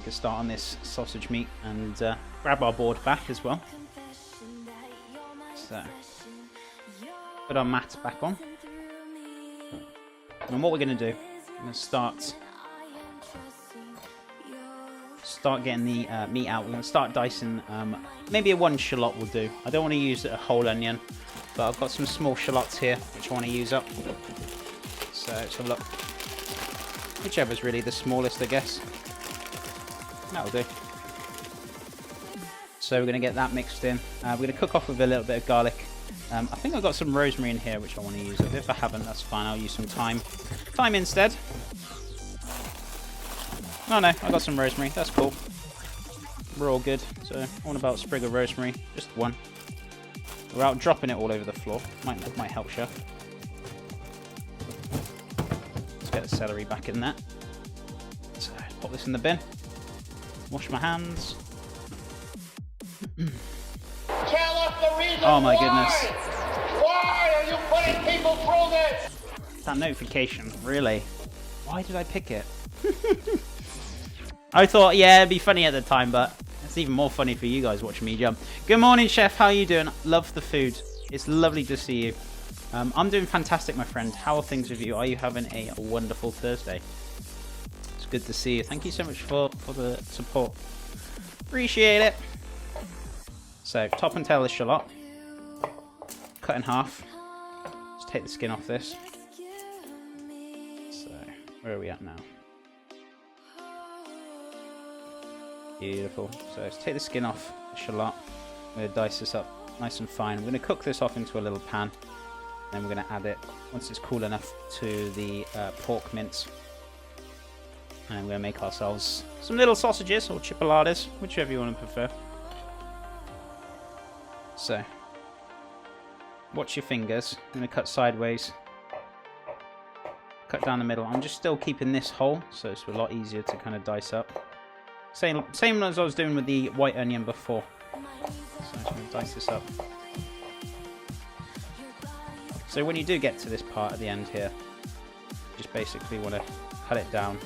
We can start on this sausage meat and grab our board back as well. So, put our mat back on. And what we're going to do, I'm going to start getting the meat out. We're going to start dicing. Maybe a 1 shallot will do. I don't want to use a whole onion, but I've got some small shallots here which I want to use up. So let's have a look. Whichever's really the smallest, I guess. That'll do. So we're going to get that mixed in. We're going to cook off with a little bit of garlic. I think I've got some rosemary in here which I want to use. If I haven't, that's fine. I'll use some thyme. Thyme instead. Oh no, I got some rosemary. That's cool. We're all good. So, what about a sprig of rosemary? Just 1. Without dropping it all over the floor. Might help, chef. Let's get the celery back in there. So, pop this in the bin. Wash my hands. Tell us the reason. Oh my goodness. Why are you putting people through this? That notification, really? Why did I pick it? I thought, yeah, it'd be funny at the time, but it's even more funny for you guys watching me jump. Good morning, chef. How are you doing? Love the food. It's lovely to see you. I'm doing fantastic, my friend. How are things with you? Are you having a wonderful Thursday? It's good to see you. Thank you so much for the support. Appreciate it. So, top and tail the shallot. Cut in half. Let's take the skin off this. So, where are we at now? Beautiful. So let's take the skin off the shallot. I'm going to dice this up nice and fine. I'm going to cook this off into a little pan. Then we're going to add it, once it's cool enough, to the pork mince. And we're going to make ourselves some little sausages or chipolatas, whichever you want to prefer. So, watch your fingers. I'm going to cut sideways. Cut down the middle. I'm just still keeping this whole, so it's a lot easier to kind of dice up. Same as I was doing with the white onion before. So I'm just going to dice this up. So when you do get to this part at the end here, you just basically want to cut it down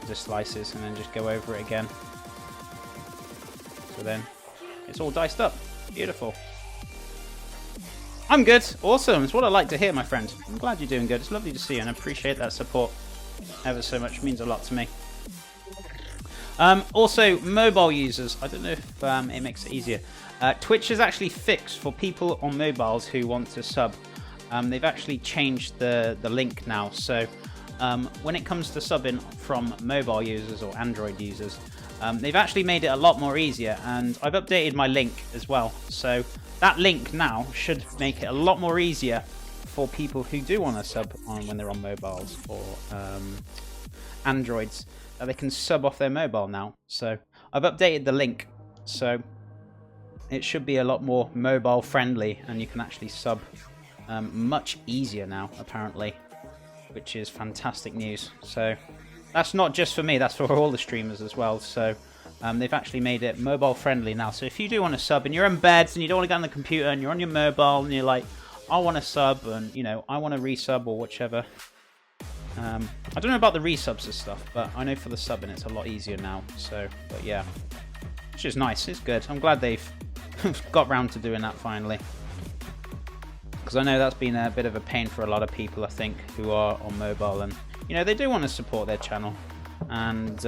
into slices and then just go over it again. So then it's all diced up. Beautiful. I'm good. Awesome. It's what I like to hear, my friend. I'm glad you're doing good. It's lovely to see you and I appreciate that support ever so much. It means a lot to me. Also, mobile users, I don't know if it makes it easier. Twitch is actually fixed for people on mobiles who want to sub. They've actually changed the link now. So when it comes to subbing from mobile users or Android users, they've actually made it a lot more easier. And I've updated my link as well. So that link now should make it a lot more easier for people who do want to sub on when they're on mobiles or Androids. They can sub off their mobile now. So I've updated the link, so it should be a lot more mobile friendly and you can actually sub much easier now, apparently, which is fantastic news. So that's not just for me, that's for all the streamers as well. So they've actually made it mobile friendly now. So if you do want to sub and you're in bed and you don't want to get on the computer and you're on your mobile and you're like, I want to sub and I want to resub or whichever. I don't know about the resubs and stuff, but I know for the subbing it's a lot easier now. So, but yeah, which is nice. It's good. I'm glad they've got round to doing that finally, because I know that's been a bit of a pain for a lot of people, I think, who are on mobile and they do want to support their channel, and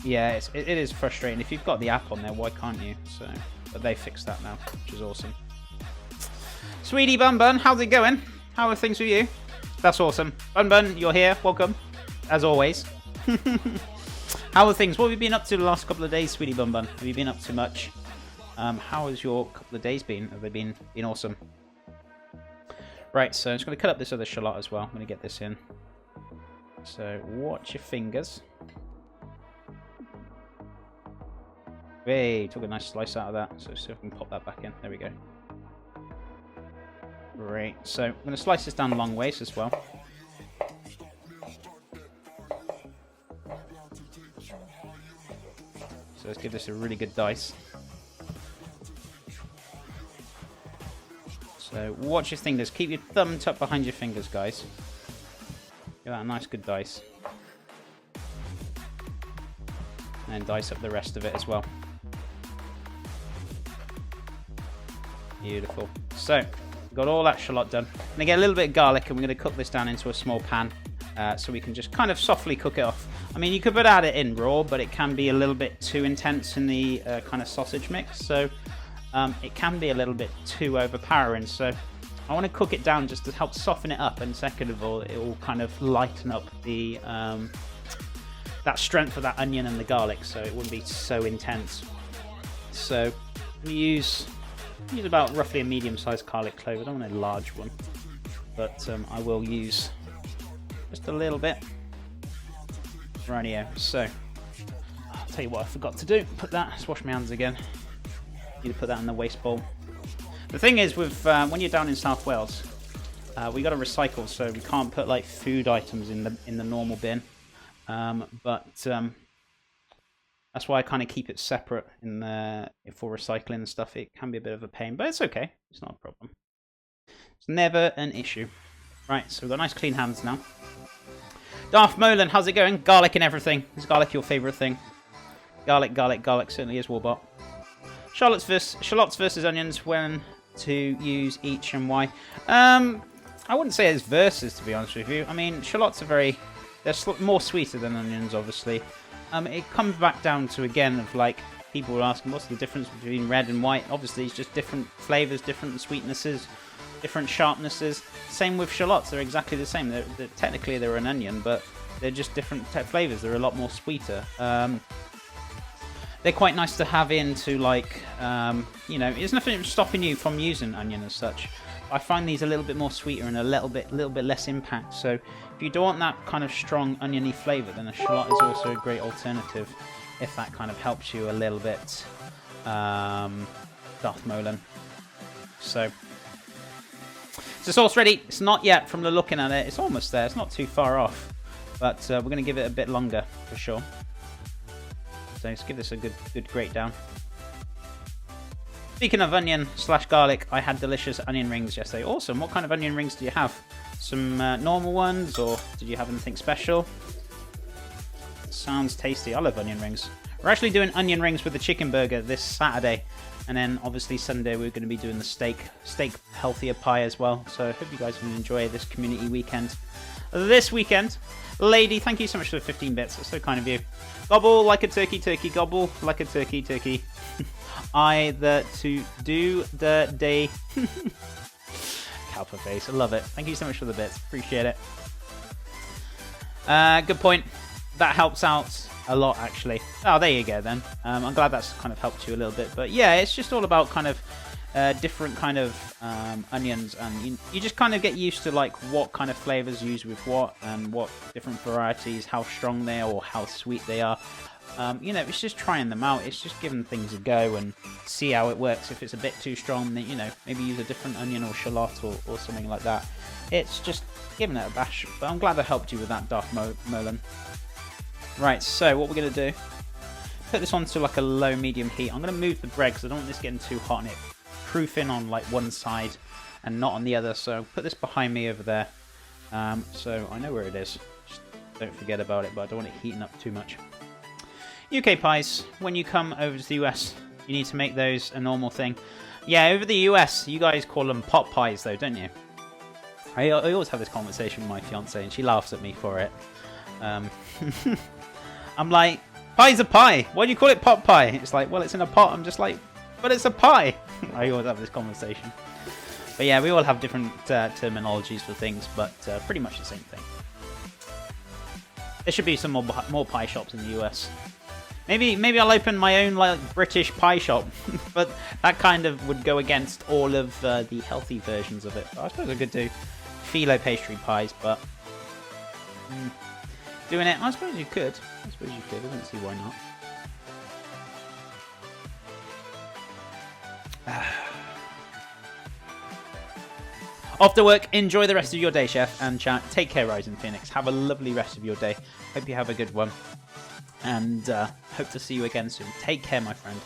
yeah, it is frustrating. If you've got the app on there, why can't you? So, but they fixed that now, which is awesome. Sweetie Bun Bun, how's it going? How are things with you? That's awesome. Bun Bun, you're here. Welcome, as always. How are things? What have you been up to the last couple of days, Sweetie Bun Bun? Have you been up to much? How has your couple of days been? Have they been awesome? Right, so I'm just going to cut up this other shallot as well. I'm going to get this in. So watch your fingers. Hey, took a nice slice out of that. So see if I can pop that back in. There we go. Great. So I'm going to slice this down long ways as well. So let's give this a really good dice. So watch your fingers. Keep your thumb tucked behind your fingers, guys. Give that a nice good dice. And dice up the rest of it as well. Beautiful. So, got all that shallot done. I'm going to get a little bit of garlic and we're going to cook this down into a small pan. So we can just kind of softly cook it off. I mean, you could add it in raw, but it can be a little bit too intense in the kind of sausage mix. So it can be a little bit too overpowering. So I want to cook it down just to help soften it up. And second of all, it will kind of lighten up the that strength of that onion and the garlic, so it wouldn't be so intense. So we use about roughly a medium-sized garlic clove. I don't want a large one, but I will use just a little bit. Rightio. So I'll tell you what I forgot to do. Put that. Let's wash my hands again. Need to put that in the waste bowl. The thing is, with when you're down in South Wales, we got to recycle, so we can't put like food items in the normal bin. But that's why I kind of keep it separate in for recycling and stuff. It can be a bit of a pain, but it's okay. It's not a problem. It's never an issue. Right, so we've got nice clean hands now. Darth Molan, how's it going? Garlic and everything. Is garlic your favourite thing? Garlic, garlic, garlic certainly is, Warbot. Shallots versus onions, when to use each and why? I wouldn't say it's versus, to be honest with you. I mean, shallots are they're more sweeter than onions, obviously. It comes back down to, again, of like, people were asking, what's the difference between red and white? Obviously, it's just different flavours, different sweetnesses, different sharpnesses. Same with shallots, they're exactly the same. Technically, they're an onion, but they're just different flavours. They're a lot more sweeter. They're quite nice to have into, like, you know, there's nothing stopping you from using onion as such. I find these a little bit more sweeter and a little bit less impact. So if you don't want that kind of strong oniony flavour, then a shallot is also a great alternative. If that kind of helps you a little bit, Darth Molan. So the sauce ready. It's not yet from the looking at it. It's almost there. It's not too far off, but we're going to give it a bit longer for sure. So let's give this a good grate down. Speaking of onion/garlic, I had delicious onion rings yesterday. Awesome. What kind of onion rings do you have? Some normal ones, or did you have anything special? Sounds tasty. I love onion rings. We're actually doing onion rings with the chicken burger this Saturday. And then obviously Sunday we're going to be doing the steak healthier pie as well. So I hope you guys will enjoy this community weekend. This weekend, lady, thank you so much for the 15 bits. That's so kind of you. Gobble like a turkey, turkey. Gobble like a turkey, turkey. To do the day. Calpa face. I love it. Thank you so much for the bits. Appreciate it. Good point. That helps out a lot, actually. Oh, there you go, then. I'm glad that's kind of helped you a little bit. But yeah, it's just all about kind of different kind of onions. And you just kind of get used to, like, what kind of flavors use with what and what different varieties, how strong they are or how sweet they are. You know, it's just trying them out. It's just giving things a go and see how it works. If it's a bit too strong, then, you know, maybe use a different onion or shallot or something like that. It's just giving it a bash. But I'm glad I helped you with that, Darth Molan. Right, so what we're going to do, put this onto like a low-medium heat. I'm going to move the bread because I don't want this getting too hot and it proofing on like one side and not on the other. So I'll put this behind me over there. So I know where it is. Just don't forget about it, but I don't want it heating up too much. UK pies, when you come over to the US, you need to make those a normal thing. Yeah, over the US, you guys call them pot pies though, don't you? I always have this conversation with my fiance and she laughs at me for it. I'm like, pie's a pie. Why do you call it pot pie? It's like, well, it's in a pot. I'm just like, but it's a pie. I always have this conversation. But yeah, we all have different terminologies for things, but pretty much the same thing. There should be some more pie shops in the US. Maybe I'll open my own like British pie shop, but that kind of would go against all of the healthy versions of it. I suppose I could do phyllo pastry pies, but doing it, I suppose you could. I don't see why not. Off to work. Enjoy the rest of your day, Chef and chat. Take care, Rising Phoenix. Have a lovely rest of your day. Hope you have a good one. And hope to see you again soon. Take care, my friend.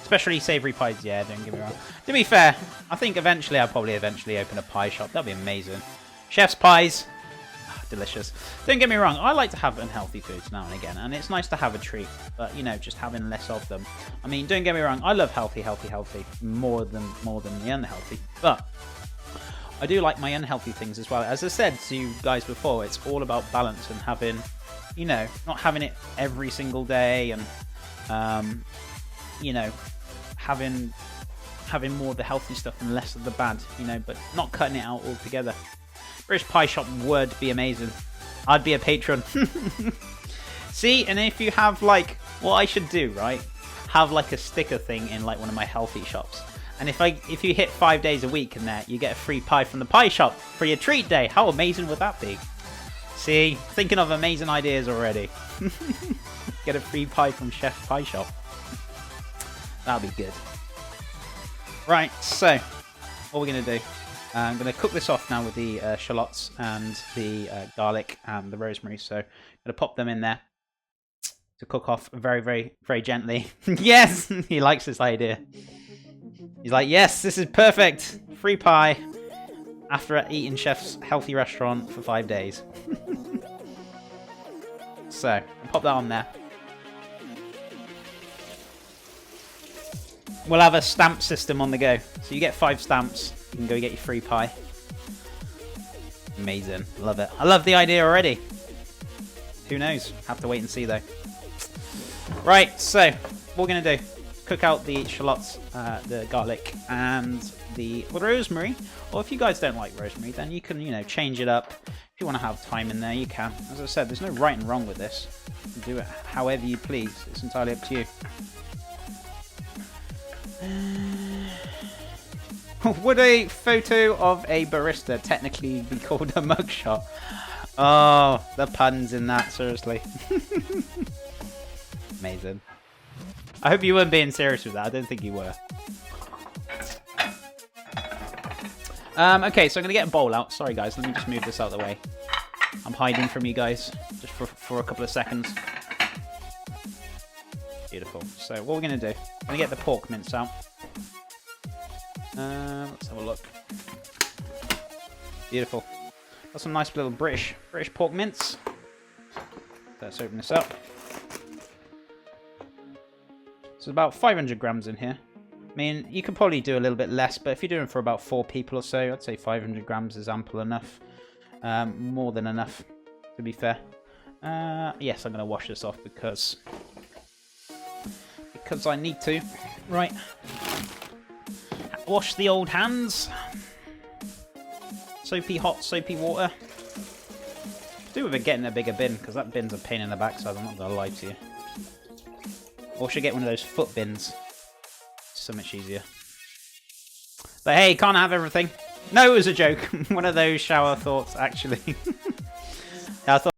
Especially savoury pies, yeah, don't get me wrong. To be fair, I think I'll probably eventually open a pie shop. That'd be amazing. Chef's pies. delicious. Don't get me wrong, I like to have unhealthy foods now and again, and it's nice to have a treat, but, you know, just having less of them. I mean, don't get me wrong, I love healthy, more than the unhealthy, but I do like my unhealthy things as well. As I said to you guys before, it's all about balance and having, you know, not having it every single day, and, you know, having more of the healthy stuff and less of the bad, you know, but not cutting it out altogether. British Pie Shop would be amazing. I'd be a patron. See, and if you have, like, what I should do, right? Have, like, a sticker thing in, like, one of my healthy shops. And if you hit 5 days a week in there, you get a free pie from the pie shop for your treat day. How amazing would that be? See, thinking of amazing ideas already. Get a free pie from Chef Pie Shop. That'll be good. Right, so what we're going to do, I'm going to cook this off now with the shallots and the garlic and the rosemary. So I'm going to pop them in there to cook off very, very, very gently. Yes, he likes this idea. He's like, yes, this is perfect. Free pie after eating Chef's healthy restaurant for 5 days. So I'll pop that on there. We'll have a stamp system on the go. So you get 5 stamps, you can go get your free pie. Amazing. Love it. I love the idea already. Who knows? Have to wait and see though. Right, so what we're going to do, cook out the shallots, the garlic, and the rosemary. Or if you guys don't like rosemary, then you can, you know, change it up. If you want to have thyme in there, you can. As I said, there's no right and wrong with this. You can do it however you please. It's entirely up to you. Would a photo of a barista technically be called a mugshot? Oh, the puns in that, seriously. Amazing. I hope you weren't being serious with that. I don't think you were. Okay, so I'm going to get a bowl out. Sorry, guys. Let me just move this out of the way. I'm hiding from you guys just for a couple of seconds. Beautiful. So what we're going to do, I'm going to get the pork mince out. Let's have a look. Beautiful. Got some nice little British pork mince. Let's open this up. So about 500 grams in here. I mean, you could probably do a little bit less, but if you're doing for about 4 people or so, I'd say 500 grams is ample enough. More than enough, to be fair. Yes, I'm going to wash this off because I need to. Right. Wash the old hands. Soapy hot, soapy water. Do with it getting a bigger bin, because that bin's a pain in the backside, I'm not going to lie to you. Or should get one of those foot bins. So much easier. But hey, can't have everything. No, it was a joke. One of those shower thoughts, actually. I thought